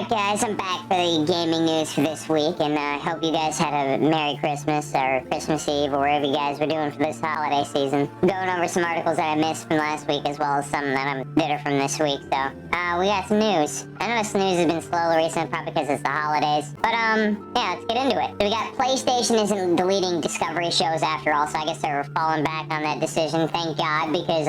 Alright guys, I'm back for the gaming news for this week, and I hope you guys had a Merry Christmas or Christmas Eve or wherever you guys were doing for this holiday season. Going over some articles that I missed from last week as well as some that I'm bitter from this week, so we got some news. I know this news has been slow recently, probably because it's the holidays, but yeah, let's get into it. So we got PlayStation isn't deleting Discovery shows after all, so I guess they're falling back on that decision, thank God, because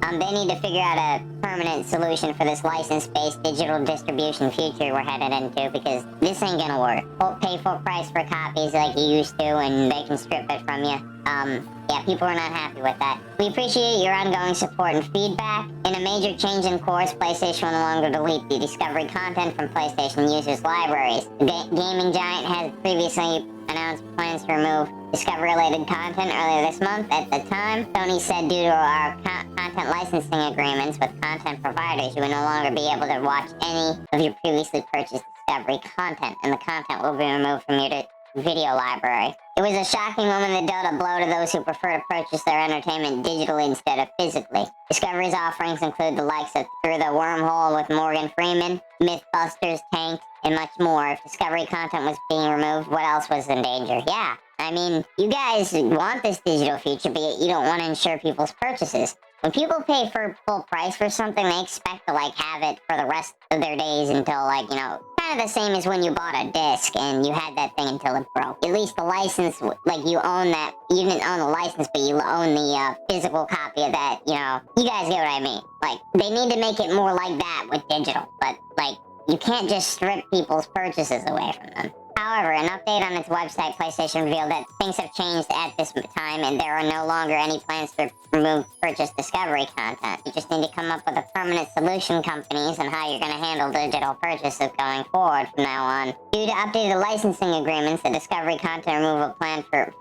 they need to figure out a permanent solution for this license-based digital distribution future we're headed into, because this ain't gonna work. Don't pay full price for copies like you used to, and they can strip it from you. Yeah, people are not happy with that. We appreciate your ongoing support and feedback. In a major change in course, PlayStation will no longer delete the Discovery content from PlayStation users' libraries. The gaming giant has previously announced plans to remove Discovery-related content earlier this month. At the time, Sony said due to our content licensing agreements with content providers, you will no longer be able to watch any of your previously purchased Discovery content, and the content will be removed from your video library. It was a shocking moment that dealt a blow to those who prefer to purchase their entertainment digitally instead of physically. Discovery's offerings include the likes of Through the Wormhole with Morgan Freeman, Mythbusters, Tanked, and much more. If Discovery content was being removed, what else was in danger? Yeah, I mean, you guys want this digital future, but yet you don't want to ensure people's purchases. When people pay for full price for something, they expect to, like, have it for the rest of their days until, like, you know, kind of the same as when you bought a disc and you had that thing until it broke. At least the license, like, you own that. You didn't own the license, but you own the physical copy of that, you know. You guys get what I mean. Like, they need to make it more like that with digital, but, like, you can't just strip people's purchases away from them. However, an update on its website, PlayStation revealed that things have changed at this time, and there are no longer any plans to remove purchased Discovery content. You just need to come up with a permanent solution, companies, on how you're going to handle digital purchases going forward from now on. Due to updated licensing agreements, the Discovery content removal plan for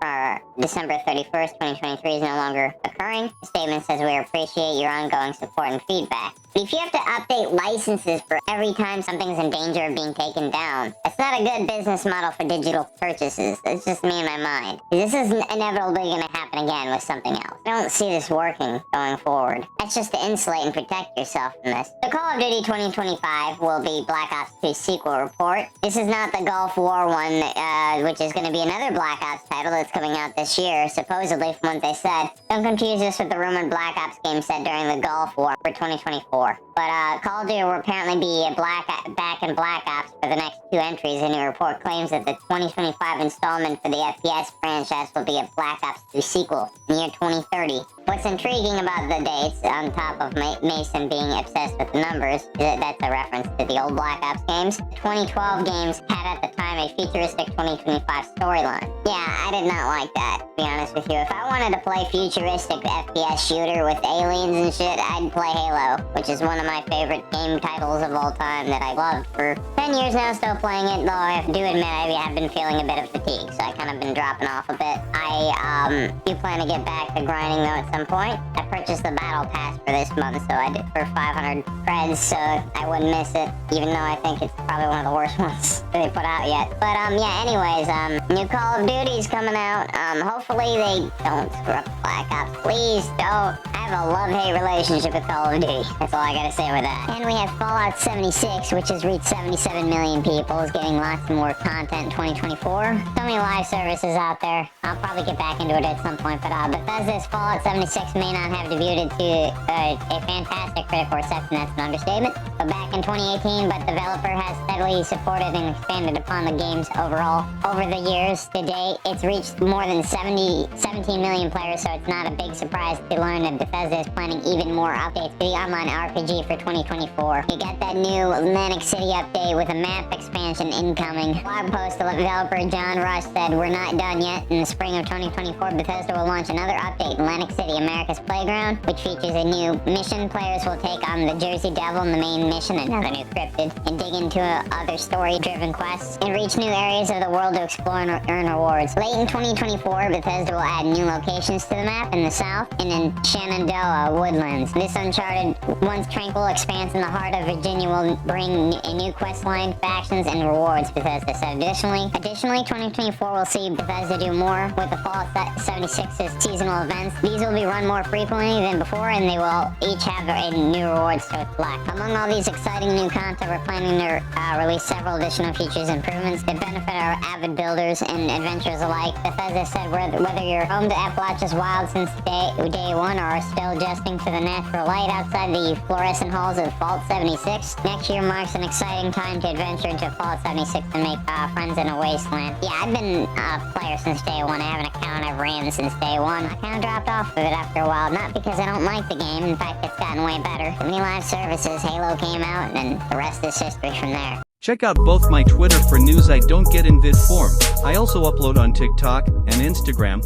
December 31st, 2023 is no longer occurring. The statement says, we appreciate your ongoing support and feedback. But if you have to update licenses for every time something's in danger of being taken down, that's not a good business model for digital purchases. It's just me in my mind. This is inevitably going to happen again with something else. I don't see this working going forward. That's just to insulate and protect yourself from this. The Call of Duty 2025 will be Black Ops 2 sequel report. This is not the Gulf War one, which is going to be another Black Ops title that's coming out this year, supposedly from what they said. Don't confuse this with the rumored Black Ops game set during the Gulf War for 2024. But Call of Duty will apparently be back in Black Ops for the next two entries. A new report claims that the 2025 installment for the FPS franchise will be a Black Ops 2 sequel in the year 2030. What's intriguing about the dates, on top of Mason being obsessed with the numbers, is that that's a reference to the old Black Ops games. 2012 games had at the time a futuristic 2025 storyline. Yeah, I did not like that, to be honest with you. If I wanted to play futuristic FPS shooter with aliens and shit, I'd play Halo, which is one of my favorite game titles of all time that I loved for 10 years now, still playing it, though I do admit I have been feeling a bit of fatigue, so I kind of been dropping off a bit. I do plan to get back to grinding though at some point. I purchased the battle pass for this month, so I did for 500 creds, so I wouldn't miss it, even though I think it's probably one of the worst ones that they put out yet. But yeah, anyways, new Call of Duty's coming out. Hopefully they don't screw up Black Ops. Please don't. I have a love-hate relationship with Call of Duty. That's all I gotta say with that. And we have Fallout 76, which has reached 77 million people, is getting lots more content in 2024. So many live services out there. I'll probably get back into it at some point, but Bethesda's Fallout 76 may not have debuted to a fantastic critical reception. That's an understatement. But back in 2018, but the developer has steadily supported and expanded upon the games overall. Over the years to date, it's reached more than 17 million players, so it's not a big surprise to learn that Bethesda is planning even more updates for the online RPG for 2024. You got that new Atlantic City update with a map expansion incoming. Blog post developer John Rush said, we're not done yet. In the spring of 2024, Bethesda will launch another update, Atlantic City, America's Playground, which features a new mission. Players will take on the Jersey Devil in the main mission, another new cryptid, and dig into other story-driven quests, and reach new areas of the world to explore and earn rewards. Late in 2024, Bethesda will add new locations to the map in the south and in Shenandoah Woodlands. This uncharted, once tranquil expanse in the heart of Virginia will bring a new quest line, factions, and rewards, Bethesda said. Additionally, 2024 will see Bethesda do more with the Fallout 76's seasonal events. These will be run more frequently than before, and they will each have a new rewards to collect. Among all these exciting new content, we're planning to release several additional features and improvements that benefit our avid builders and adventurers alike. Bethesda said whether you're home to Appalachia's wild since day one or are still adjusting to the natural light outside the fluorescent halls of Vault 76, next year marks an exciting time to adventure into Vault 76 and make friends in a wasteland. Yeah, I've been a player since day one. I have an account I've ran since day one. I kind of dropped off of it after a while, not because I don't like the game. In fact, it's gotten way better. The new live services, Halo came out, and the rest is history from there. Check out both my Twitter for news I don't get in vid form. I also upload on TikTok and Instagram.